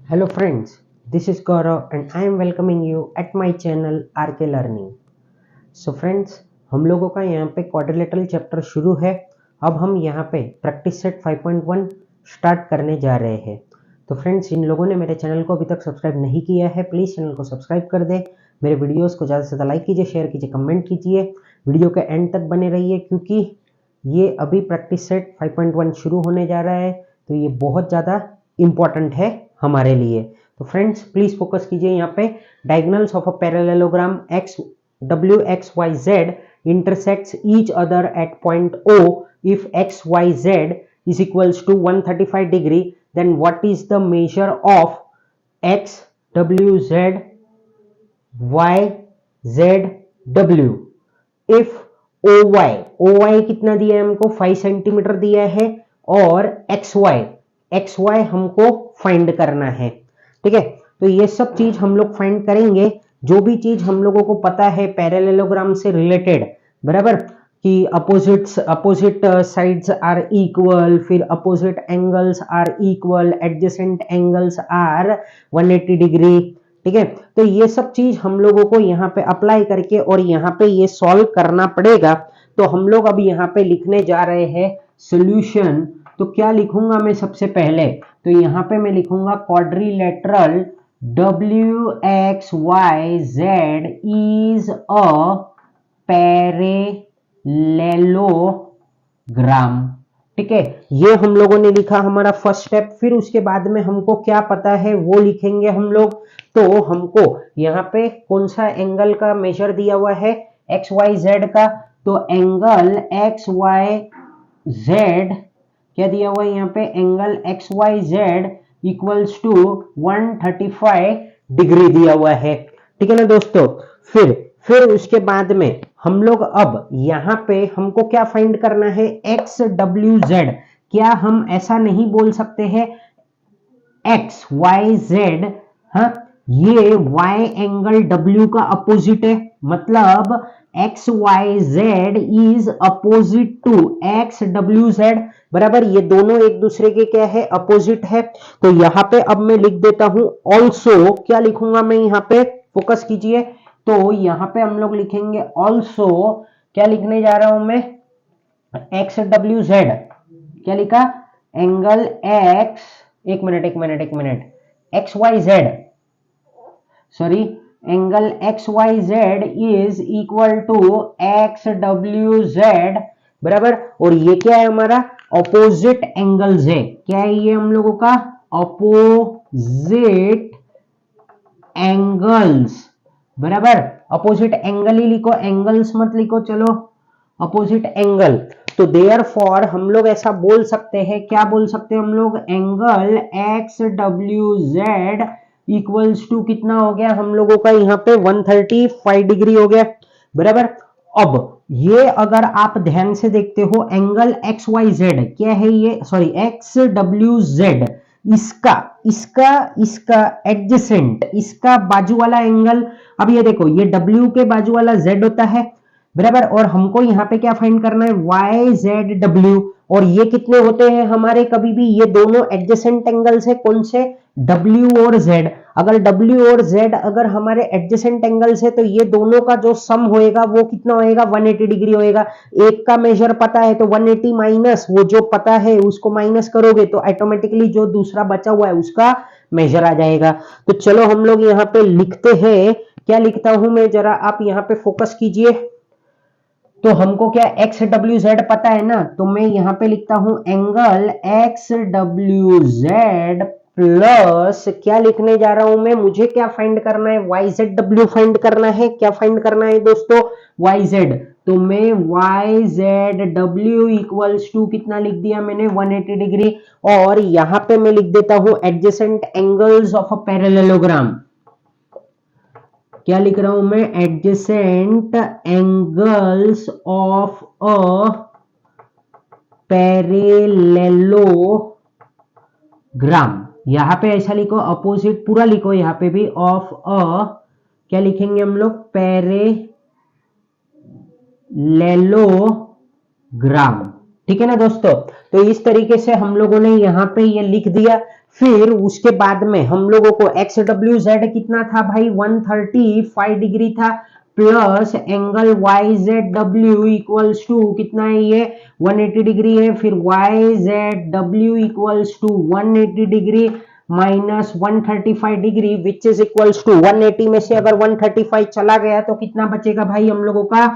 Hello friends, this is Gaurav and I am welcoming you at my channel RK Learning. So friends, हम लोगों का यहाँ पे quadrilateral chapter शुरू है। अब हम यहाँ पे प्रैक्टिस सेट 5.1 स्टार्ट करने जा रहे हैं। तो फ्रेंड्स, जिन लोगों ने मेरे चैनल को अभी तक सब्सक्राइब नहीं किया है, प्लीज़ चैनल को सब्सक्राइब कर दे। मेरे वीडियोस को ज़्यादा से ज़्यादा लाइक कीजिए, शेयर कीजिए, कमेंट कीजिए। वीडियो के एंड तक बने रहिए क्योंकि ये अभी प्रैक्टिस सेट 5.1 शुरू होने जा रहा है, तो ये बहुत ज़्यादा इम्पॉर्टेंट है हमारे लिए। तो फ्रेंड्स, प्लीज़ फोकस कीजिए। यहाँ पे diagonals of a parallelogram x W x y z intersects each other at point O if x y z is equals to 135 degree, then what is the measure of x w z y z w if OY कितना दिया है हमको 5 centimetre दिया है और XY हमको find करना है। ठीक है, तो ये सब चीज हम लोग फाइंड करेंगे। जो भी चीज हम लोगों को पता है पैरेललोग्राम से रिलेटेड, बराबर, कि अपोजिट साइड्स आर इक्वल, फिर opposite angles are equal, adjacent angles are 180 degree. ठीक है, तो ये सब चीज हम लोगों को यहाँ पे अप्लाई करके और यहाँ पे ये सॉल्व करना पड़ेगा। तो हम लोग अब यहाँ पे लिखने जा रहे हैं सॉल्यूशन। तो क्या लिखूंगा मैं सबसे पहले? तो यहाँ पे मैं लिखूंगा quadrilateral WXYZ is a parallelogram. ठीक है, ये हम लोगों ने लिखा हमारा फर्स्ट स्टेप। फिर उसके बाद में हमको क्या पता है वो लिखेंगे हम लोग। तो हमको यहाँ पे कौन सा एंगल का मेजर दिया हुआ है? XYZ का। तो एंगल XYZ क्या दिया हुआ है यहाँ पे? Angle XYZ equals to 135 degree दिया हुआ है। ठीक है ना दोस्तों। फिर उसके बाद में हम लोग अब यहाँ पे हमको क्या फाइंड करना है? XWZ। क्या हम ऐसा नहीं बोल सकते हैं XYZ? हाँ, ये Y एंगल W का अपोजिट है, मतलब XYZ is opposite to XWZ, बराबर। ये दोनों एक दूसरे के क्या है? अपोजिट है। तो यहाँ पे अब मैं लिख देता हूं ऑल्सो। क्या लिखूंगा मैं यहाँ पे? फोकस कीजिए। तो यहाँ पे हम लोग लिखेंगे ऑल्सो। क्या लिखने जा रहा हूं मैं? XWZ। क्या लिखा? एंगल X, एक minute, XYZ, sorry, angle XYZ is equal to XWZ, बराबर। और ये क्या है? हमारा ऑपोजिट एंगल्स है। क्या है ये हम लोगों का? ऑपोजिट एंगल्स, बराबर। अपोजिट एंगल ही लिखो, एंगल्स मत लिखो, चलो अपोजिट एंगल। तो देयरफॉर हम लोग ऐसा बोल सकते हैं, क्या बोल सकते हैं हम लोग? एंगल XWZ इक्वल्स टू कितना हो गया हम लोगों का? यहाँ पे 135 डिग्री हो गया, बराबर। अब ये अगर आप ध्यान से देखते हो, एंगल XYZ क्या है ये? सॉरी, XWZ, इसका एडजेसेंट, इसका बाजू वाला एंगल। अब ये देखो, ये W के बाजू वाला Z होता है, बराबर। और हमको यहाँ पे क्या फाइंड करना है? YZW। और ये कितने होते हैं हमारे? कभी भी ये दोनों एडजेसेंट एंगल्स है। कौन से? W और Z। अगर W और Z अगर हमारे एडजेसेंट एंगल्स है तो ये दोनों का जो सम होएगा वो कितना होएगा? 180 डिग्री होएगा। एक का मेजर पता है तो 180 माइनस वो जो पता है उसको माइनस करोगे तो ऑटोमेटिकली जो दूसरा बचा हुआ है उसका मेजर आ जाएगा। तो चलो हम लोग यहाँ पे लिखते हैं। क्या लिखता हूं मैं? जरा आप यहाँ पे फोकस कीजिए। तो हमको क्या XWZ पता है ना, तो मैं यहाँ पे लिखता हूं एंगल XWZ प्लस क्या लिखने जा रहा हूं मैं? मुझे क्या फाइंड करना है? YZW फाइंड करना है। क्या फाइंड करना है दोस्तों? YZ। तो मैं YZW इक्वल्स टू कितना लिख दिया मैंने? 180 डिग्री। और यहाँ पे मैं लिख देता हूं adjacent angles of a parallelogram. क्या लिख रहा हूं मैं? Adjacent angles of a parallelogram. यहां पे ऐसा लिखो, अपोजिट पूरा लिखो यहां पे भी, ऑफ अ, क्या लिखेंगे हम लोग? पैरेललोग्राम, ठीक है ना दोस्तों। तो इस तरीके से हम लोगों ने यहाँ पे ये लिख दिया। फिर उसके बाद में हम लोगों को एक्स डब्ल्यू जेड कितना था भाई 135 डिग्री था, plus angle Y Z W equals to कितना है ये 180 डिग्री है, फिर Y Z W equals to 180 degree minus 135 degree which is equals to 180 में से अगर 135 चला गया तो कितना बचेगा भाई हम लोगों का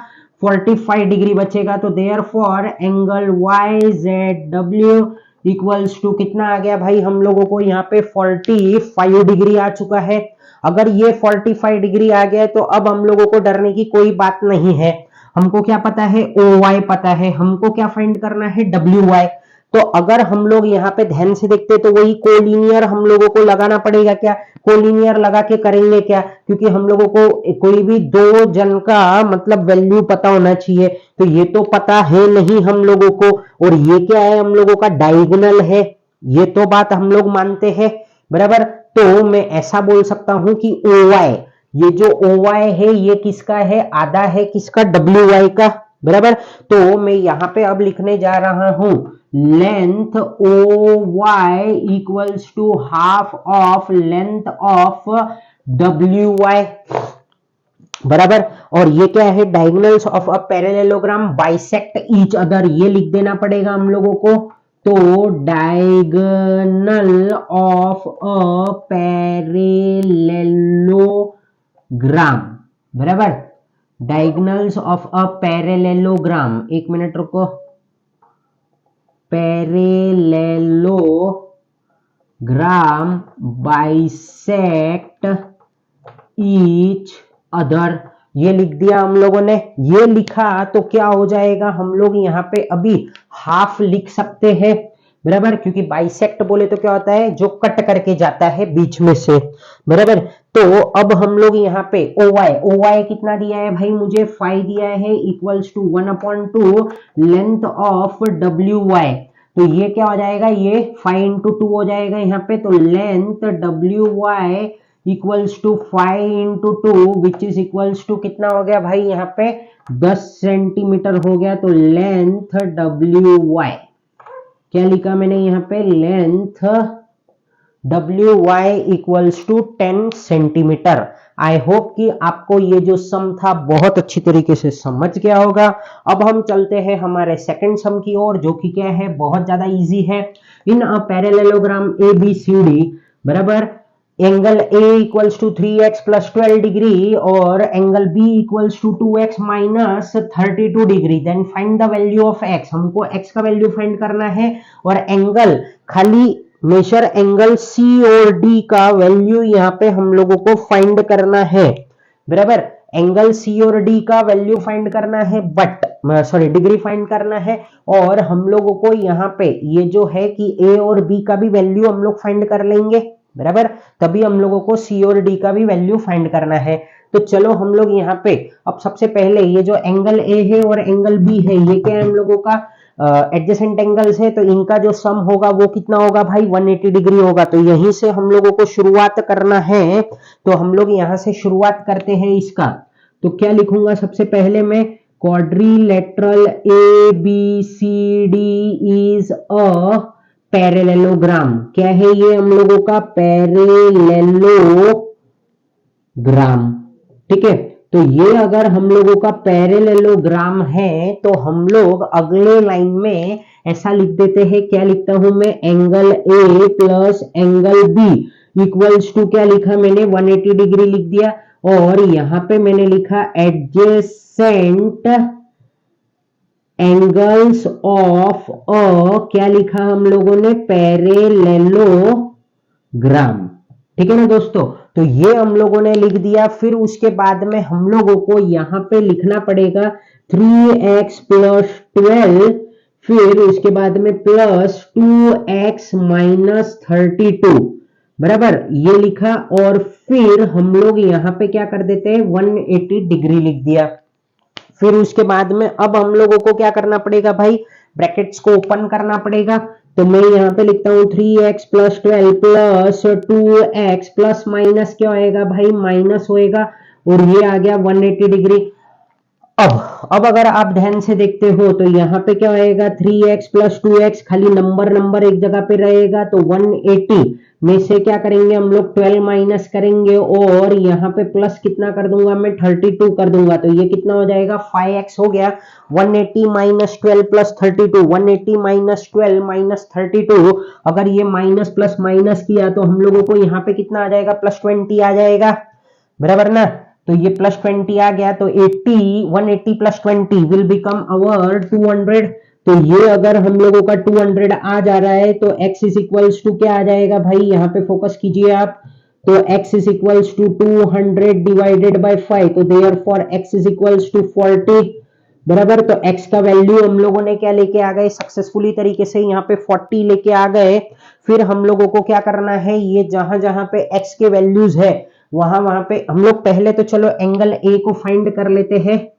45 डिग्री बचेगा। तो therefore angle Y Z W equals to कितना आ गया भाई हम लोगों को यहाँ पे 45 डिग्री आ चुका है। अगर ये 45 डिग्री आ गया है तो अब हम लोगों को डरने की कोई बात नहीं है। हमको क्या पता है ओ वाई पता है, हमको क्या फाइंड करना है डब्ल्यू वाई। तो अगर हम लोग यहाँ पे ध्यान से देखते तो वही कोलिनियर हम लोगों को लगाना पड़ेगा। क्या कोलिनियर लगा के करेंगे क्या, क्योंकि हम लोगों को कोई भी दो जन का मतलब वैल्यू पता होना चाहिए। तो ये तो पता है नहीं हम लोगों को, और ये क्या है हम लोगों का डायगोनल है, ये तो बात हम लोग मानते हैं बराबर। तो मैं ऐसा बोल सकता हूं कि ओ वाई, ये जो ओ वाई है ये किसका है, आधा है किसका डब्ल्यू वाई का बराबर। तो मैं यहां पे अब लिखने जा रहा हूं length O Y equals to half of length of W Y बराबर। और ये क्या है diagonals of a parallelogram bisect each other, ये लिख देना पड़ेगा हम लोगों को। तो डायगोनल ऑफ अ पैरेललोग्राम बराबर, डायगोनल्स ऑफ अ पैरेललोग्राम, एक मिनट रुको, पैरेललोग्राम बाइसेक्ट ईच अदर, ये लिख दिया हम लोगों ने। ये लिखा तो क्या हो जाएगा हम लोग यहाँ पे अभी हाफ लिख सकते हैं बराबर, क्योंकि बाइसेक्ट बोले तो क्या होता है जो कट करके जाता है बीच में से बराबर। तो अब हम लोग यहाँ पे ओ वाई कितना दिया है भाई मुझे 5 दिया है equals to 1/2 length of W Y. तो ये क्या हो जाएगा ये 5 इंटू 2 हो जाएगा यहाँ पे। तो length W Y equals to 5 into 2 which is equals to कितना हो गया भाई यहाँ पे 10 सेंटीमीटर हो गया। तो लेंथ डब्ल्यू वाई क्या लिखा मैंने यहाँ पे, length W Y equals to 10 centimetre. I hope कि आपको ये जो सम था बहुत अच्छी तरीके से समझ गया होगा। अब हम चलते हैं हमारे सेकंड सम की ओर, जो कि क्या है बहुत ज्यादा इजी है। In a parallelogram A B C D बराबर, angle A equals to 3x plus 12 degree और angle B equals to 2x minus 32 degree, then find the value of x। हमको x का वैल्यू फाइंड करना है और angle खाली measure angle C और D का वैल्यू यहाँ पे हम लोगों को फाइंड करना है बराबर। एंगल C और D का वैल्यू फाइंड करना है बट सॉरी डिग्री फाइंड करना है। और हम लोगों को यहाँ पे ये जो है कि A और B का भी वैल्यू हम लोग फाइंड कर लेंगे बराबर, तभी हम लोगों को सी और डी का भी वैल्यू फाइंड करना है। तो चलो हम लोग यहाँ पे अब सबसे पहले ये जो एंगल ए है और एंगल बी है ये क्या है हम लोगों का एडजेसेंट एंगल्स है। तो इनका जो सम होगा वो कितना होगा भाई 180 डिग्री होगा। तो यहीं से हम लोगों को शुरुआत करना है। तो हम लोग यहाँ से शुरुआत करते हैं इसका। तो क्या लिखूंगा सबसे पहले मैं, quadrilateral A B C D is a parallelogram. क्या है ये हम लोगों का पैरेललोग्राम, ठीक है। तो ये अगर हम लोगों का पैरेललोग्राम है तो हम लोग अगले लाइन में ऐसा लिख देते हैं, क्या लिखता हूं मैं, angle A plus angle B equals to क्या लिखा मैंने 180 डिग्री लिख दिया। और यहां पे मैंने लिखा एडजेसेंट एंगल्स ऑफ अ क्या लिखा हम लोगों ने, पैरेललोग्राम, ठीक है ना दोस्तों। तो ये हम लोगों ने लिख दिया। फिर उसके बाद में हम लोगों को यहां पे लिखना पड़ेगा 3x प्लस 12, फिर उसके बाद में प्लस 2x माइनस 32 बराबर, ये लिखा। और फिर हम लोग यहां पे क्या कर देते हैं 180 डिग्री लिख दिया। फिर उसके बाद में अब हम लोगों को क्या करना पड़ेगा भाई, ब्रैकेट्स को ओपन करना पड़ेगा। तो मैं यहाँ पे लिखता हूँ 3x plus 12 plus 2x plus minus क्या होएगा भाई, माइनस होएगा। और ये आ गया 180 डिग्री। अब अगर आप ध्यान से देखते हो तो यहाँ पे क्या होएगा 3x प्लस 2x, खाली नंबर एक जगह पे रहेगा, तो 180 में से क्या करेंगे हम लोग 12 माइनस करेंगे और यहाँ पे प्लस कितना कर दूंगा मैं 32 कर दूंगा, तो ये कितना हो जाएगा 5x हो गया। 180 माइनस 12 प्लस 32, 180 माइनस 12 माइनस 32, अगर ये माइनस प्लस माइनस किया तो हम लोगों को यहाँ पे कितना आ जाएगा प्लस 20 आ जाएगा, बराबर ना। तो ये प्लस 20 आ गया, तो 80 180 प्लस 20 विल बिकम अवर 200। तो ये अगर हम लोगों का 200 आ जा रहा है तो x इज इक्वल्स टू क्या आ जाएगा भाई, यहाँ पे फोकस कीजिए आप, तो x is equals to 200 divided by 5, तो therefore x is equals to 40, बराबर। तो x का वैल्यू हम लोगों ने क्या लेके आ गए, सक्सेसफुली तरीके से यहाँ पे 40 लेके आ गए। फिर हम लोगों को क्या करना है, ये जहां जहां पे x के वैल्यूज है वहां वहां पे हम लोग पहले तो चलो एंगल ए को फाइंड कर लेते हैं।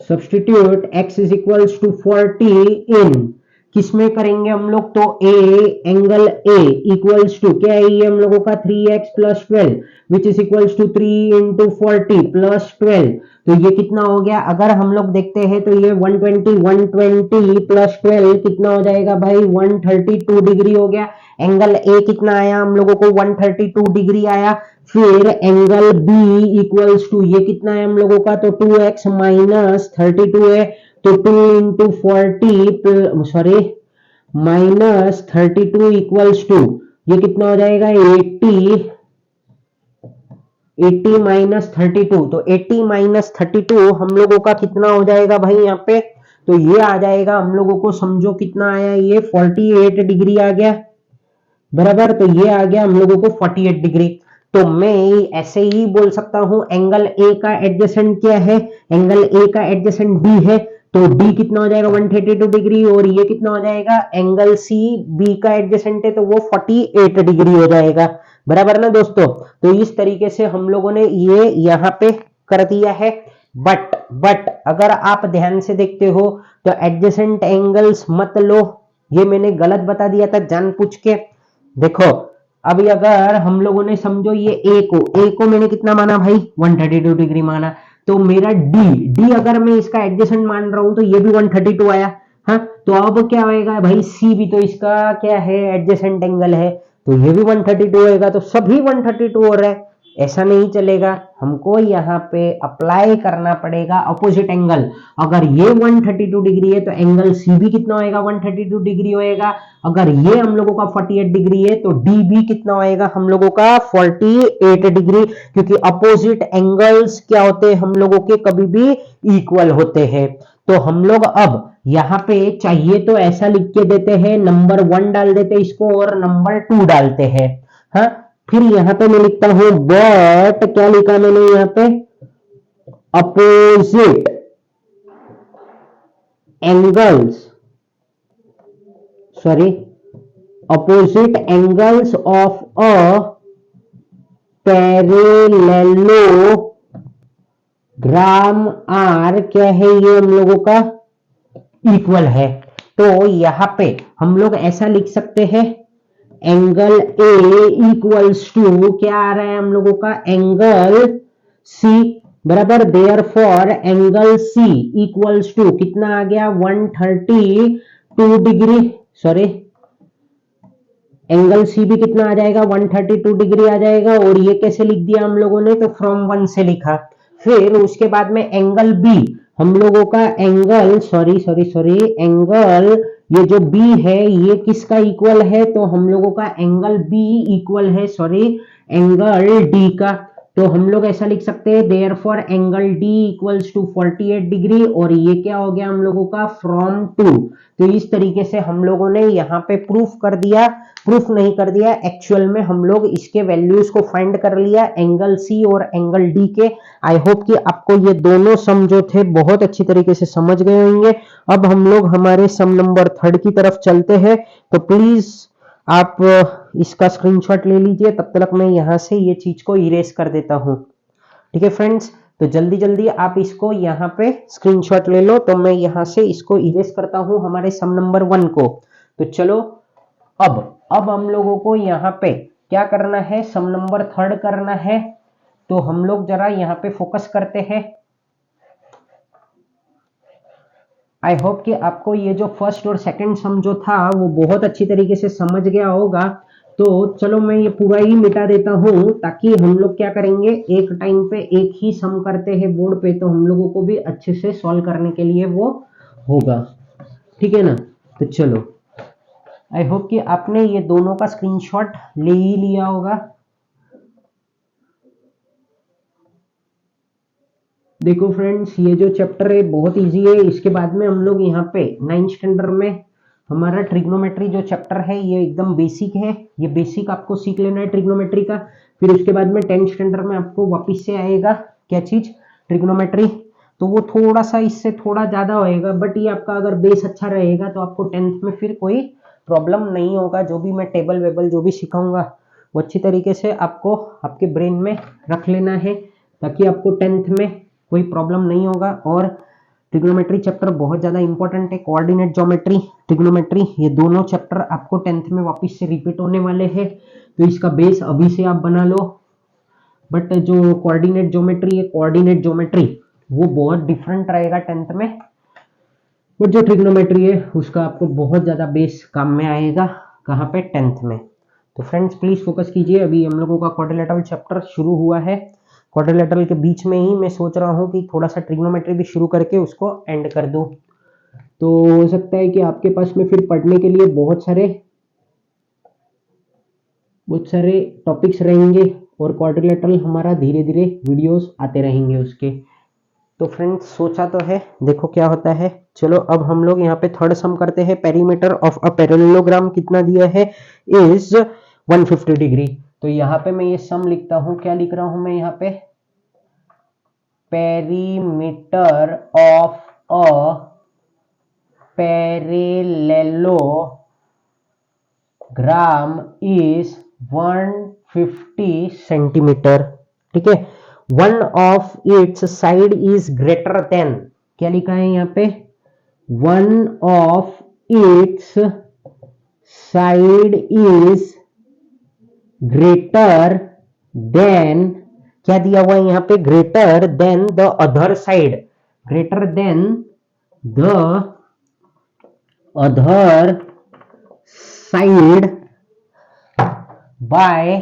Substitute x is equals to 40 in किसमें करेंगे हम लोग, तो A angle A equals to क्या है ये हम लोगों का 3x plus 12 which is equals to 3 into 40 plus 12, तो ये कितना हो गया, अगर हम लोग देखते हैं तो ये 120 प्लस 12 कितना हो जाएगा भाई 132 डिग्री हो गया। एंगल ए कितना आया हम लोगों को 132 डिग्री आया। फिर एंगल बी इक्वल्स टू ये कितना है हम लोगों का, तो 2x माइनस 32 है, तो 2 into 40 sorry minus 32 equals to ये कितना हो जाएगा 80 माइनस 32, तो 80 माइनस 32 हम लोगों का कितना हो जाएगा भाई यहाँ पे, तो ये आ जाएगा हम लोगों को, समझो कितना आया ये 48 डिग्री आ गया, बराबर। तो ये आ गया हम लोगों को 48 डिग्री। तो मैं ऐसे ही बोल सकता हूं एंगल ए का एडजेसेंट क्या है, एंगल ए का एडजेसेंट बी है, तो डी कितना हो जाएगा 132 डिग्री, और ये कितना हो जाएगा एंगल सी बी का एडजेसेंट है तो वो 48 डिग्री हो जाएगा, बराबर ना दोस्तों। तो इस तरीके से हम लोगों ने ये यहाँ पे कर दिया है। बट अगर आप ध्यान से देखते हो तो एडजेसेंट एंगल्स मत लो, ये मैंने गलत बता दिया था जानबूझ के। देखो अभी अगर हम लोगों ने समझो ये ए को मैंने कितना माना भाई 132 डिग्री माना, तो मेरा डी अगर मैं इसका एडजेसेंट मान रहा हूं तो ये भी 132 आया। हाँ, तो अब क्या होएगा भाई सी भी तो इसका क्या है एडजेसेंट एंगल है, तो ये भी 132 होएगा, तो सभी 132 हो रहा है। ऐसा नहीं चलेगा, हमको यहाँ पे अप्लाई करना पड़ेगा अपोजिट एंगल। अगर ये 132 डिग्री है तो एंगल सी भी कितना होएगा 132 डिग्री होएगा। अगर ये हम लोगों का 48 डिग्री है तो डी भी कितना होएगा हम लोगों का 48 डिग्री, क्योंकि अपोजिट एंगल्स क्या होते हैं हम लोगों के कभी भी इक्वल होते हैं। तो हम लोग अब यहाँ पे चाहिए तो ऐसा लिख के देते हैं, नंबर 1 डाल देते हैं इसको और नंबर 2 डालते हैं। हाँ, फिर यहां पे मैं लिखता हूं बट क्या लिखा मैंने यहाँ पे, opposite angles of a parallelogram are क्या है ये हम लोगों का इक्वल है। तो यहां पे हम लोग ऐसा लिख सकते हैं एंगल ए इक्वल्स टू क्या आ रहा है हम लोगों का एंगल सी, बराबर। Therefore angle C equals to कितना आ गया 132 डिग्री, सॉरी एंगल सी भी कितना आ जाएगा 132 डिग्री आ जाएगा। और ये कैसे लिख दिया हम लोगों ने, तो फ्रॉम 1 से लिखा। फिर उसके बाद में एंगल बी हम लोगों का एंगल एंगल ये जो बी है ये किसका इक्वल है, तो हम लोगों का एंगल बी इक्वल है एंगल डी का। तो हम लोग ऐसा लिख सकते हैं therefore angle D equals to 48 degree, और ये क्या हो गया हम लोगों का फ्रॉम 2। तो इस तरीके से हम लोगों ने यहाँ पे प्रूफ कर दिया, प्रूफ नहीं कर दिया एक्चुअल में हम लोग इसके वैल्यूज को फाइंड कर लिया एंगल सी और एंगल डी के। आई होप कि आपको ये दोनों सम जो थे बहुत अच्छी तरीके से समझ गए होंगे। अब हम लोग हमारे सम नंबर 3 की तरफ चलते हैं, तो प्लीज आप इसका स्क्रीनशॉट ले लीजिए, तब तक मैं यहाँ से ये चीज को इरेज कर देता हूँ। ठीक है फ्रेंड्स, तो जल्दी जल्दी आप इसको यहाँ पे स्क्रीनशॉट ले लो, तो मैं यहाँ से इसको इरेज करता हूँ हमारे सम नंबर 1 को। तो चलो अब हम लोगों को यहाँ पे क्या करना है, सम नंबर थर्ड करना है। तो हम लोग जरा यहाँ पे फोकस करते हैं। आई होप कि आपको ये जो फर्स्ट और सेकंड सम जो था वो बहुत अच्छी तरीके से समझ गया होगा। तो चलो मैं ये पूरा ही मिटा देता हूं, ताकि हम लोग क्या करेंगे, एक टाइम पे एक ही सम करते हैं बोर्ड पे, तो हम लोगों को भी अच्छे से सॉल्व करने के लिए वो होगा। ठीक है ना। तो चलो, आई होप कि आपने ये दोनों का स्क्रीनशॉट ले ही लिया होगा। देखो फ्रेंड्स, ये जो चैप्टर है बहुत इजी है। इसके बाद में हम लोग यहाँ पे 9th स्टैंडर्ड में हमारा ट्रिग्नोमेट्री जो चैप्टर है ये एकदम बेसिक है। ये बेसिक आपको सीख लेना है ट्रिग्नोमेट्री का। फिर उसके बाद में 10th स्टैंडर्ड में आपको वापिस से आएगा क्या चीज, ट्रिग्नोमेट्री। तो वो थोड़ा सा इससे थोड़ा ज्यादा होएगा, बट ये आपका अगर बेस अच्छा रहेगा तो आपको 10th में फिर कोई प्रॉब्लम नहीं होगा। जो भी मैं टेबल वेबल जो भी सिखाऊंगा वो अच्छी तरीके से आपको आपके ब्रेन में रख लेना है, ताकि आपको 10th में कोई प्रॉब्लम नहीं होगा। और ट्रिग्नोमेट्री चैप्टर बहुत ज्यादा इंपॉर्टेंट है। कोऑर्डिनेट ज्योमेट्री, ट्रिग्नोमेट्री, ये दोनों चैप्टर आपको 10th में वापस से रिपीट होने वाले हैं। तो इसका बेस अभी से आप बना लो। बट जो कोऑर्डिनेट ज्योमेट्री है, कोऑर्डिनेट ज्योमेट्री वो बहुत डिफरेंट रहेगा 10th में। बट जो ट्रिग्नोमेट्री है उसका आपको बहुत ज्यादा बेस काम में आएगा। कहाँ पे, 10th में। तो फ्रेंड्स प्लीज फोकस कीजिए। अभी हम लोगों का क्वाड्रिलेटरल चैप्टर शुरू हुआ है। क्वाड्रिलेटरल के बीच में ही मैं सोच रहा हूँ कि थोड़ा सा ट्रिग्नोमेट्री भी शुरू करके उसको एंड कर दूं। तो हो सकता है कि आपके पास में फिर पढ़ने के लिए बहुत सारे टॉपिक्स रहेंगे, और क्वाड्रिलेटरल हमारा धीरे धीरे वीडियोस आते रहेंगे उसके। तो फ्रेंड्स सोचा तो है, देखो क्या होता है। चलो अब हम लोग यहाँ पे थर्ड सम करते हैं। पेरीमीटर ऑफ अ पैरेललोग्राम कितना दिया है, इज 150 डिग्री। तो यहाँ पे मैं ये सम लिखता हूँ। क्या लिख रहा हूं मैं यहाँ पे, perimeter of a parallelogram is 150 centimetre. ठीक है। One of its side is greater than, क्या लिखा है यहाँ पे, one of its side is greater than, क्या दिया हुआ है यहाँ पे, greater than the other side, greater than the other side by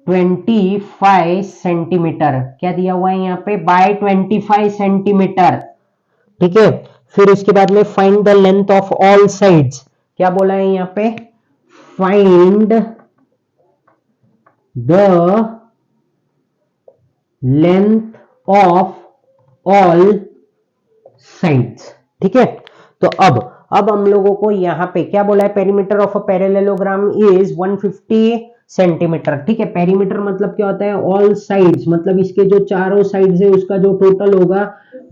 25 centimetre. क्या दिया हुआ है यहाँ पे, बाय 25 सेंटीमीटर। ठीक है। फिर उसके बाद में find the length of all sides. क्या बोला है यहाँ पे, find the length of all sides. ठीक है। तो अब हम लोगों को यहाँ पे क्या बोला है, perimeter of a parallelogram is 150 centimetre. ठीक है। पेरीमीटर मतलब क्या होता है, ऑल साइड्स, मतलब इसके जो चारों साइड्स है उसका जो टोटल होगा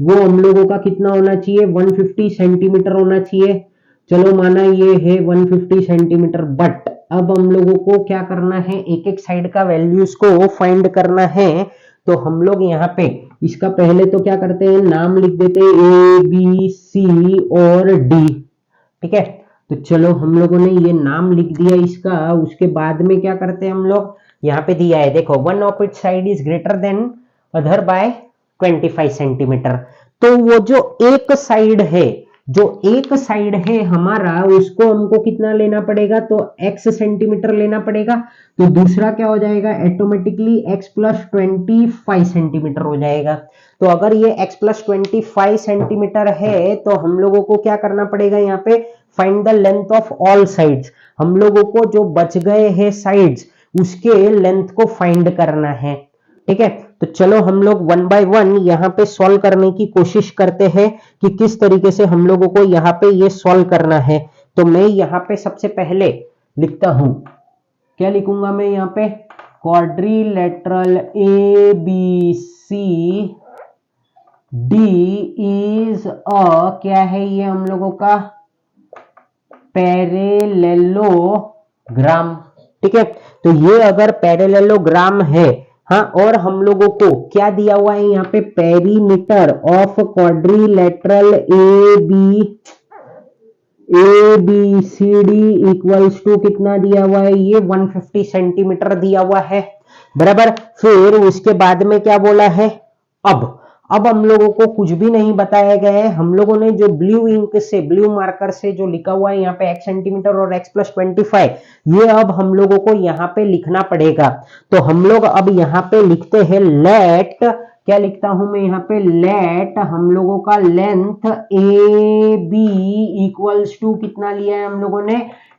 वो हम लोगों का कितना होना चाहिए, 150 सेंटीमीटर होना चाहिए। चलो माना ये है 150 सेंटीमीटर, बट अब हम लोगों को क्या करना है, एक एक साइड का वैल्यूज को फाइंड करना है। तो हम लोग यहाँ पे इसका पहले तो क्या करते हैं, नाम लिख देते हैं ए बी सी और डी। ठीक है। तो चलो हम लोगों ने ये नाम लिख दिया इसका। उसके बाद में क्या करते हैं हम लोग, यहाँ पे दिया है देखो, one of it side is greater than other by 25 centimetre. तो वो जो एक साइड है, जो एक साइड है हमारा, उसको हमको कितना लेना पड़ेगा, तो x सेंटीमीटर लेना पड़ेगा। तो दूसरा क्या हो जाएगा, ऑटोमेटिकली x प्लस 25 सेंटीमीटर हो जाएगा। तो अगर ये x प्लस 25 सेंटीमीटर है तो हम लोगों को क्या करना पड़ेगा, यहाँ पे find the length of all sides. हम लोगों को जो बच गए हैं साइड्स उसके लेंथ को फाइंड करना है। ठीक है। तो चलो हम लोग वन बाय वन यहाँ पे सॉल्व करने की कोशिश करते हैं कि किस तरीके से हम लोगों को यहाँ पे ये सॉल्व करना है। तो मैं यहाँ पे सबसे पहले लिखता हूं, क्या लिखूंगा मैं यहाँ पे, quadrilateral A B C D is a, क्या है ये हम लोगों का, पैरेललोग्राम। ठीक है। तो ये अगर पैरेललोग्राम है, हाँ, और हम लोगों को क्या दिया हुआ है यहाँ पे, perimeter of quadrilateral A B A B C D equals to कितना दिया हुआ है, ये 150 सेंटीमीटर दिया हुआ है, बराबर। फिर उसके बाद में क्या बोला है, अब हम लोगों को कुछ भी नहीं बताया गया है, हम लोगों ने जो ब्लू इंक से, ब्लू मार्कर से जो लिखा हुआ है यहाँ पे x सेंटीमीटर और x प्लस 25, ये अब हम लोगों को यहाँ पे लिखना पड़ेगा। तो हम लोग अब यहाँ पे लिखते हैं लेट, क्या लिखता हूं मैं यहाँ पे, लेट हम लोगों का length A B equals to कितना लिया है हम लोगों ने,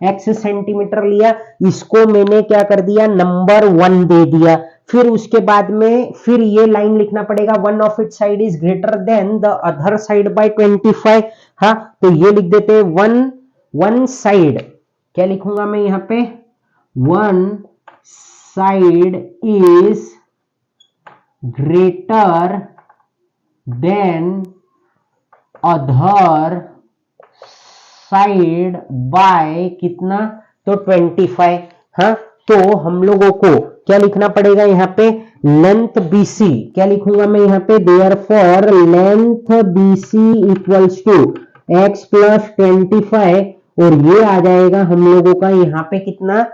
x सेंटीमीटर लिया, इसको मैंने क्या कर दिया, नंबर 1 दे दिया। फिर उसके बाद में फिर ये लाइन लिखना पड़ेगा, one of it side is greater than the other side by 25। हाँ, तो ये लिख देते हैं वन साइड, क्या लिखूंगा मैं यहाँ पे, one side is greater than other side by कितना, तो 25। हाँ, तो हम लोगों को क्या लिखना पड़ेगा यहाँ पे, लेंथ BC, क्या लिखूंगा मैं यहाँ पे, therefore length BC equals to x plus 25, और ये आ जाएगा हम लोगों का यहाँ पे कितना,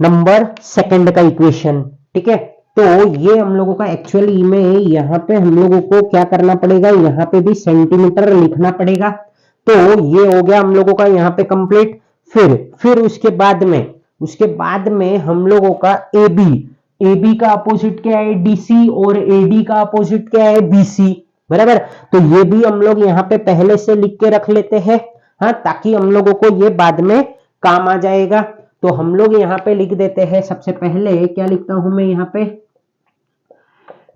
नंबर सेकंड का इक्वेशन। ठीक है, तो ये हम लोगों का एक्चुअली में यहाँ पे हम लोगों को क्या करना पड़ेगा, यहाँ पे भी सेंटीमीटर लिखना पड़ेगा। तो ये हो गया हम लोगों का यहाँ पे कंप्लीट। फिर उसके बाद में हम लोगों का AB का अपोजिट क्या है, DC, और AD का अपोजिट क्या है, BC, बराबर। तो ये भी हम लोग यहाँ पे पहले से लिख के रख लेते हैं, हाँ, ताकि हम लोगों को ये बाद में काम आ जाएगा। तो हम लोग यहाँ पे लिख देते हैं, सबसे पहले क्या लिखता हूं मैं यहाँ पे,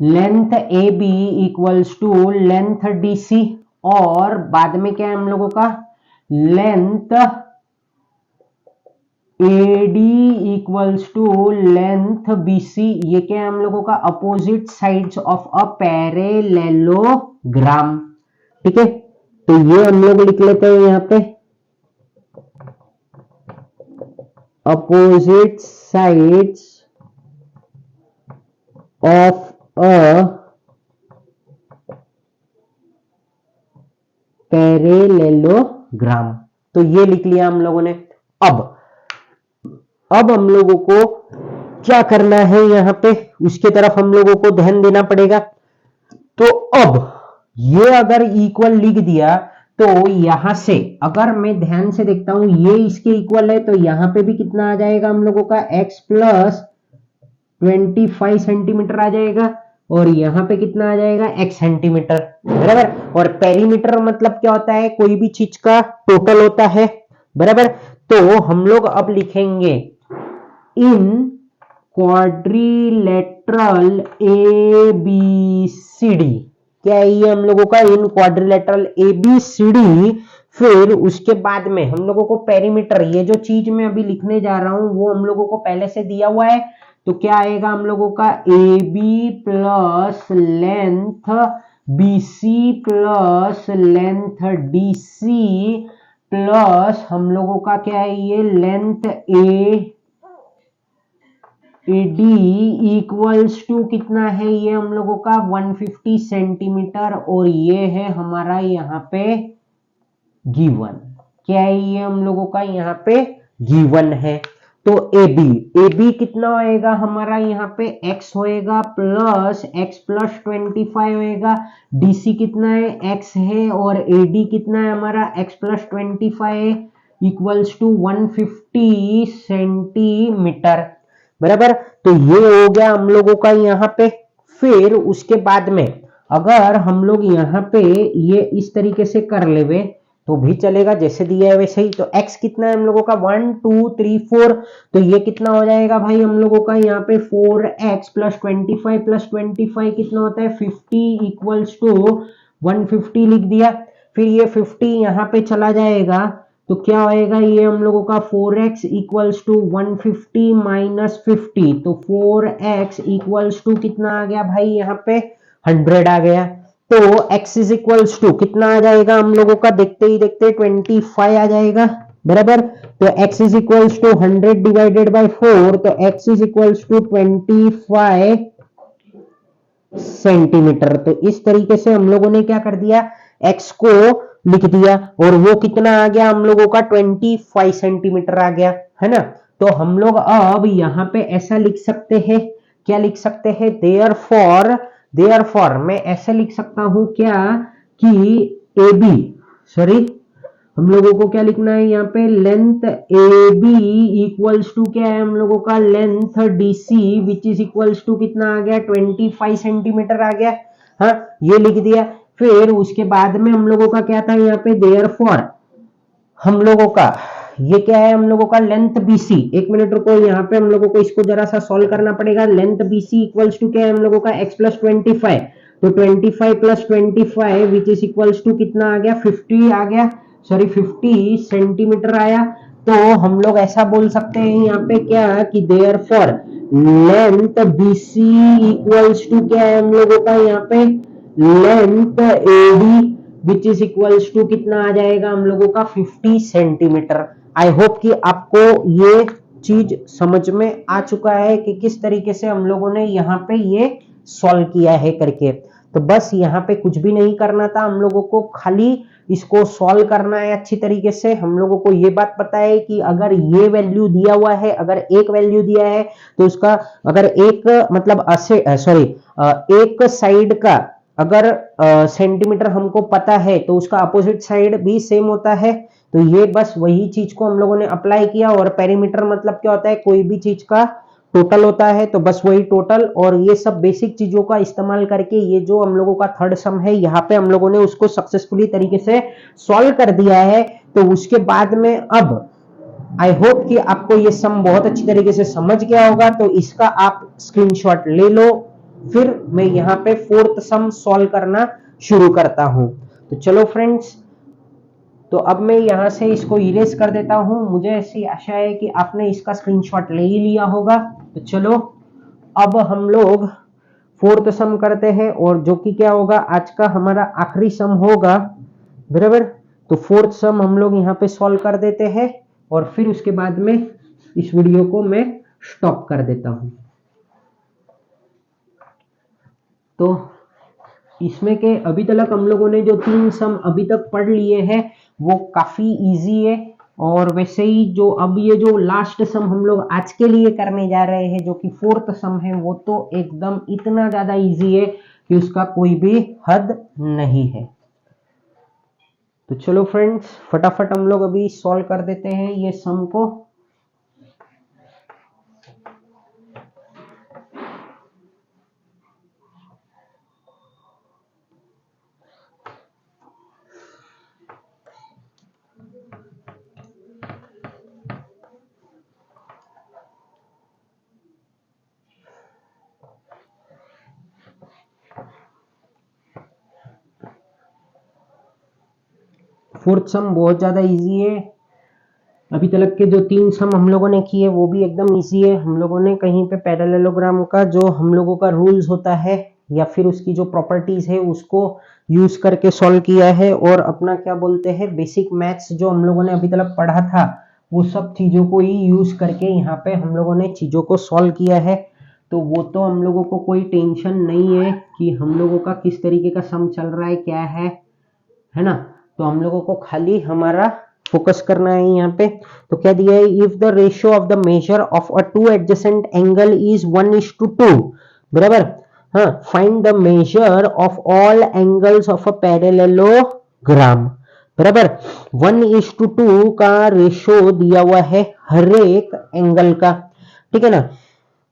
length AB equals to length DC, और बाद में क्या है हम लोगों का, length AD equals to length BC, ये क्या है हम लोगों का, opposite sides of a parallelogram. ठीक है, तो ये हम लोग लिख लेते हैं यहाँ पे, opposite sides of a parallelogram. तो ये लिख लिया हम लोगों ने। अब हम लोगों को क्या करना है यहाँ पे, उसके तरफ हम लोगों को ध्यान देना पड़ेगा। तो अब ये अगर इक्वल लिख दिया, तो यहां से अगर मैं ध्यान से देखता हूं, ये इसके इक्वल है, तो यहां पे भी कितना आ जाएगा हम लोगों का, x प्लस 25 सेंटीमीटर आ जाएगा, और यहां पे कितना आ जाएगा, x सेंटीमीटर, बराबर। और पेरीमीटर मतलब क्या होता है, कोई भी चीज का टोटल होता है, बराबर। तो हम लोग अब लिखेंगे इन क्वाड्रिलेटरल ABCD, क्या है ये हम लोगों का, इन क्वाड्रिलेटरल ABCD। फिर उसके बाद में हम लोगों को पेरीमीटर, ये जो चीज मैं अभी लिखने जा रहा हूं वो हम लोगों को पहले से दिया हुआ है। तो क्या आएगा हम लोगों का, AB plus length BC plus length DC plus हम लोगों का क्या है, ये लेंथ AD इक्वल्स टू कितना है, ये हम लोगों का 150 सेंटीमीटर, और ये है हमारा यहाँ पे गिवन, क्या है ये हम लोगों का यहाँ पे गिवन है। तो AB कितना होएगा हमारा यहाँ पे, x होएगा प्लस x प्लस 25 होएगा, DC कितना है, x है, और AD कितना है हमारा, x प्लस 25 है, इक्वल्स टू 150 सेंटीमीटर, बराबर। तो ये हो गया हम लोगों का यहाँ पे। फिर उसके बाद में अगर हम लोग यहाँ पे ये इस तरीके से कर लेवे तो भी चलेगा, जैसे दिया है वैसे ही। तो x कितना है हम लोगों का, 1 2 3 4, तो ये कितना हो जाएगा भाई हम लोगों का यहाँ पे, 4x प्लस 25 प्लस 25 कितना होता है, 50 इक्वल्स टू 150 लिख दिया। फिर ये 50 यहाँ पे चला जाएगा, तो क्या होएगा ये हम लोगों का, 4x इक्वल्स टू 150 माइनस 50, तो 4x इक्वल्स टू कितना आ गया भाई यहाँ पे, 100 आ गया। तो x इज इक्वल्स टू कितना आ जाएगा हम लोगों का, देखते ही देखते 25 आ जाएगा, बराबर। तो x is equals to 100 divided by 4, तो x is equals to 25 centimetre. तो इस तरीके से हम लोगों ने क्या कर दिया, x को लिख दिया, और वो कितना आ गया हम लोगों का 25 सेंटीमीटर आ गया, है ना। तो हम लोग अब यहाँ पे ऐसा लिख सकते हैं, क्या लिख सकते हैं, देयरफॉर मैं ऐसे लिख सकता हूं क्या कि ए बी, सॉरी हम लोगों को क्या लिखना है यहाँ पे, length A B equals to क्या है हम लोगों का, length D C which is equals to कितना आ गया, 25 सेंटीमीटर आ गया। हाँ, ये लिख दिया। फिर उसके बाद में हम लोगों का क्या था यहाँ पे, देयरफॉर हम लोगों का ये क्या है, हम लोगों का लेंथ बीसी, एक मिनट रुको, यहाँ पे हम लोगों को इसको जरा सा सॉल्व करना पड़ेगा। लेंथ बीसी इक्वल्स टू क्या है हम लोगों का, x प्लस 25, तो 25 plus 25 which is equals to कितना आ गया, 50 आ गया, सॉरी 50 सेंटीमीटर आया। तो हम लोग ऐसा बोल सकते हैं यहाँ पे क्या कि therefore length BC equals to क्या है हम लोगों का यहाँ पे, length AD which is equals to कितना आ जाएगा हम लोगों का, 50 सेंटीमीटर। आई होप कि आपको ये चीज समझ में आ चुका है कि किस तरीके से हम लोगों ने यहाँ पे ये सॉल्व किया है करके। तो बस यहाँ पे कुछ भी नहीं करना था, हम लोगों को खाली इसको सॉल्व करना है अच्छी तरीके से। हम लोगों को ये बात पता है कि अगर ये वैल्यू दिया हुआ है, अगर एक वैल्यू दिया है तो उसका अगर एक मतलब एक साइड का अगर सेंटीमीटर हमको पता है तो उसका अपोजिट साइड भी सेम होता है। तो ये बस वही चीज को हम लोगों ने अप्लाई किया। और पेरीमीटर मतलब क्या होता है, कोई भी चीज का टोटल होता है, तो बस वही टोटल। और ये सब बेसिक चीजों का इस्तेमाल करके ये जो हम लोगों का थर्ड सम है, यहाँ पे हम लोगों ने उसको सक्सेसफुली तरीके से सॉल्व कर दिया है। तो उसके बाद में अब आई होप कि आपको ये सम बहुत अच्छी तरीके से समझ गया होगा। तो इसका आप स्क्रीनशॉट ले लो, फिर मैं यहाँ पे फोर्थ सम सॉल्व करना शुरू करता हूं। तो चलो फ्रेंड्स, तो अब मैं यहां से इसको इरेज कर देता हूं। मुझे ऐसी आशा है कि आपने इसका स्क्रीनशॉट ले ही लिया होगा। तो चलो अब हम लोग फोर्थ सम करते हैं, और जो कि क्या होगा, आज का हमारा आखिरी सम होगा, बराबर। तो फोर्थ सम हम लोग यहाँ पे सॉल्व कर देते हैं, और फिर उसके बाद में इस वीडियो को मैं स्टॉप कर देता हूं। तो इसमें के अभी तक हम लोगों ने जो 3 सम अभी तक पढ़ लिए हैं वो काफी इजी है। और वैसे ही जो अब ये जो लास्ट सम हम लोग आज के लिए करने जा रहे हैं, जो कि फोर्थ सम है, वो तो एकदम इतना ज्यादा इजी है कि उसका कोई भी हद नहीं है। तो चलो फ्रेंड्स, फटाफट हम लोग अभी सॉल्व कर देते हैं ये सम को। फोर्थ सम बहुत ज्यादा इजी है। अभी तक के जो 3 सम हम लोगों ने किए वो भी एकदम इजी है। हम लोगों ने कहीं पे पैरेललोग्राम का जो हम लोगों का रूल्स होता है या फिर उसकी जो प्रॉपर्टीज है उसको यूज करके सॉल्व किया है, और अपना क्या बोलते हैं बेसिक मैथ्स जो हम लोगों ने अभी तक पढ़ा था वो सब चीजों को ही यूज करके यहाँ पे हम लोगों ने चीजों को सॉल्व किया है। तो वो तो हम लोगों को कोई टेंशन नहीं है कि हम लोगों का किस तरीके का सम चल रहा है, क्या है ना। तो हम लोगों को खाली हमारा फोकस करना है यहाँ पे। तो क्या दिया है, if the ratio of the measure of a two adjacent angle is 1:2, बराबर। हाँ, find the measure of all angles of a parallelogram, बराबर। 1:2 का रेशियो दिया हुआ है हर एक एंगल का, ठीक है ना।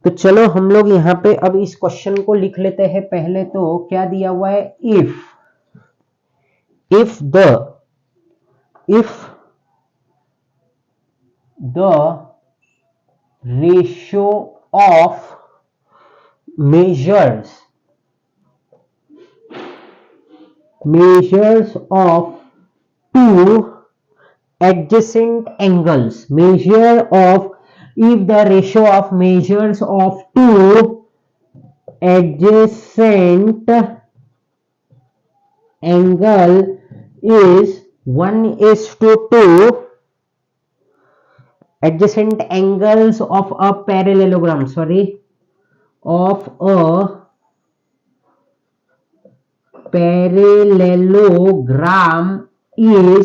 तो चलो हम लोग यहाँ पे अब इस क्वेश्चन को लिख लेते हैं। पहले तो क्या दिया हुआ है, if the ratio of measures of two adjacent angles, if the ratio of measures of two adjacent angle is 1:2, adjacent angles of a parallelogram, of a parallelogram is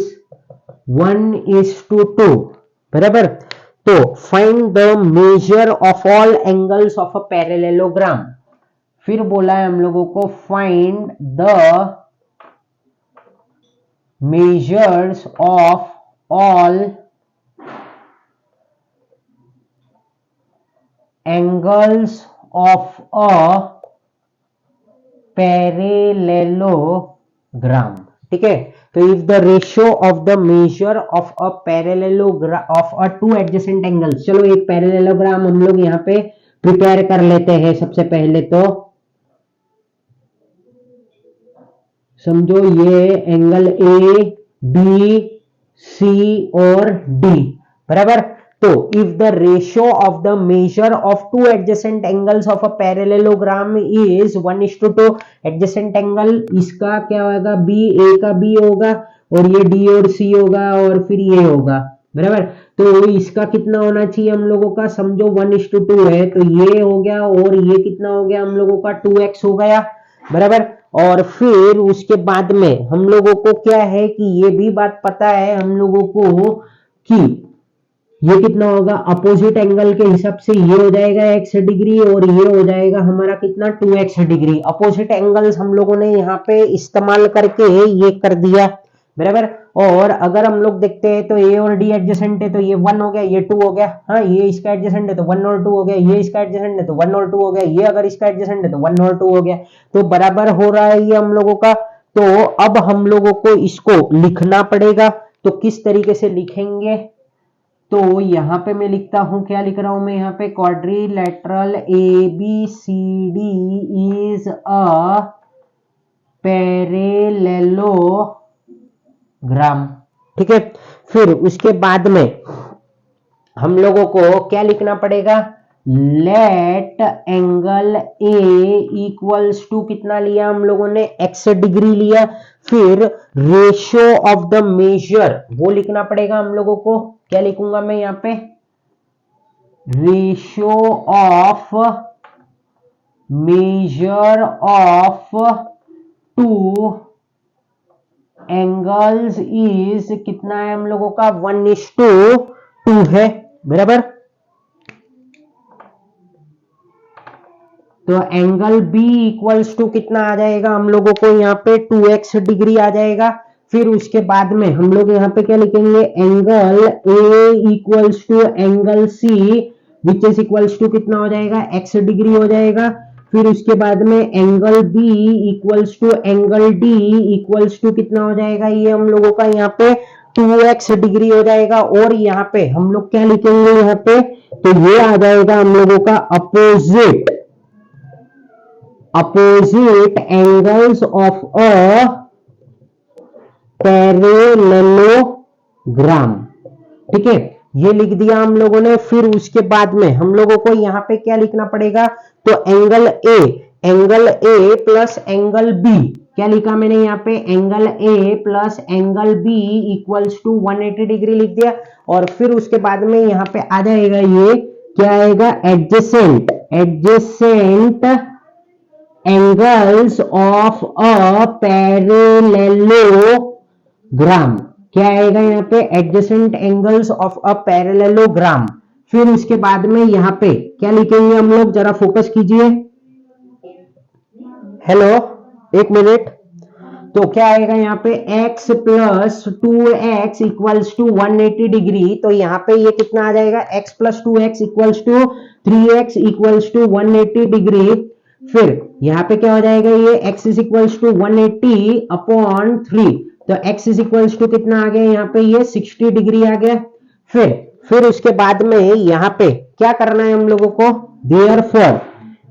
1:2, बराबर। तो find the measure of all angles of a parallelogram. फिर बोला है हम लोगों को find the measures of all angles of a parallelogram. ठीक है, तो if the ratio of the measure of a parallelogram of a two adjacent angles. चलो एक पैरेललोग्राम हम लोग यहाँ पे प्रिपेयर कर लेते हैं। सबसे पहले तो समझो ये एंगल ए बी सी और डी, बराबर। तो if the ratio of the measure of two adjacent angles of a parallelogram is 1:2, adjacent angle इसका क्या होगा, बी, ए का बी होगा और ये डी और सी होगा और फिर ये होगा, बराबर। तो इसका कितना होना चाहिए हम लोगों का, समझो 1:2 है, तो ये हो गया और ये कितना हो गया हम लोगों का 2x हो गया, बराबर। और फिर उसके बाद में हम लोगों को क्या है कि ये भी बात पता है हम लोगों को कि ये कितना होगा, अपोजिट एंगल के हिसाब से ये हो जाएगा x डिग्री और ये हो जाएगा हमारा कितना 2x डिग्री। अपोजिट एंगल्स हम लोगों ने यहाँ पे इस्तेमाल करके ये कर दिया, बराबर। और अगर हम लोग देखते हैं तो a और d एडजेसेंट है, तो ये 1 हो गया, ये 2 हो गया। हाँ, ये इसका एडजेसेंट है तो 1 और 2 हो गया, ये इसका एडजेसेंट है तो 1 और 2 हो गया, ये अगर इसका एडजेसेंट है तो 1 और 2 हो गया। तो बराबर हो रहा है ये हम लोगों का। तो अब हम लोगों को इसको लिखना पड़ेगा। तो किस तरीके से लिखेंगे, तो यहां पे मैं लिखता हूं, क्या लिख रहा हूं मैं यहाँ पे, quadrilateral ABCD is a parallelogram. ठीक है, फिर उसके बाद में हम लोगों को क्या लिखना पड़ेगा, let angle A equals to कितना लिया हम लोगों ने, x डिग्री लिया। फिर रेशियो ऑफ द मेजर वो लिखना पड़ेगा हम लोगों को। क्या लिखूंगा मैं यहाँ पे, ratio of measure of two angles is कितना है हम लोगों का, 1:2 है, बराबर। तो एंगल बी इक्वल्स टू कितना आ जाएगा हम लोगों को यहाँ पे 2x डिग्री आ जाएगा। फिर उसके बाद में हम लोग यहाँ पे क्या लिखेंगे, angle A equals to angle C which is equals to कितना हो जाएगा, x डिग्री हो जाएगा। फिर उसके बाद में angle B equals to angle D equals to कितना हो जाएगा, ये हम लोगों का यहाँ पे 2x डिग्री हो जाएगा। और यहाँ पे हम लोग क्या लिखेंगे यहाँ पे, तो ये आ जाएगा हम लोगों का opposite angles of a parallelogram. ठीक है, ये लिख दिया हम लोगों ने। फिर उसके बाद में हम लोगों को यहाँ पे क्या लिखना पड़ेगा, तो angle A plus angle B, क्या लिखा मैंने यहाँ पे, angle A plus angle B equals to 180 degree लिख दिया। और फिर उसके बाद में यहाँ पे आ जाएगा, ये क्या आएगा, adjacent angles of a parallelogram. क्या आएगा यहाँ पे, adjacent angles of a parallelogram. फिर उसके बाद में यहाँ पे क्या लिखेंगे हम लोग, जरा फोकस कीजिए। हेलो, एक मिनट। तो क्या आएगा यहाँ पे, x plus 2x equals to 180 degree. तो यहाँ पे ये कितना आ जाएगा, x plus 2x equals to 3x equals to 180 degree. फिर यहाँ पे क्या हो जाएगा, ये x is equals to 180 upon 3। तो x इज इक्वल्स टू कितना आ गया यहाँ पे, ये 60 डिग्री आ गया। फिर उसके बाद में यहाँ पे क्या करना है हम लोगों को,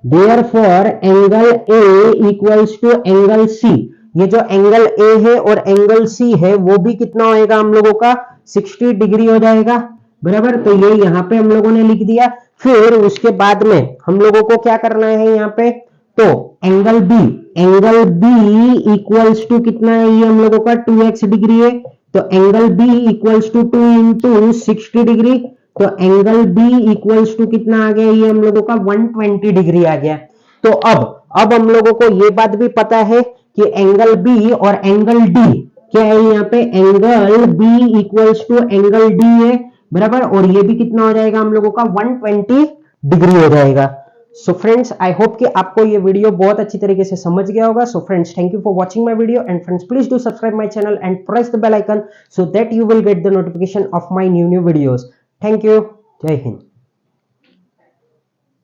therefore angle A equals to angle C. ये जो एंगल ए है और एंगल सी है वो भी कितना होएगा हम लोगों का, 60 डिग्री हो जाएगा, बराबर। तो ये यहाँ पे हम लोगों ने लिख दिया। फिर उसके बाद में हम लोगों को क्या करना है यहाँ पे, तो एंगल बी इक्वल्स टू कितना है, ये हम लोगों का 2x डिग्री है। तो angle B equals to 2 into 60 degree. तो एंगल बी इक्वल्स टू कितना आ गया, ये हम लोगों का 120 डिग्री आ गया। तो अब हम लोगों को ये बात भी पता है कि एंगल बी और एंगल डी क्या है यहाँ पे, angle B equals to angle D है, बराबर, और ये भी कितना हो जाएगा हम लोगों का 120 डिग्री हो जाएगा। सो फ्रेंड्स, आई होप कि आपको ये वीडियो बहुत अच्छी तरीके से समझ गया होगा। So friends, thank you for watching my video and friends please do subscribe my channel and press the bell icon so that you will get the notification of my new videos. Thank you. जय हिंद।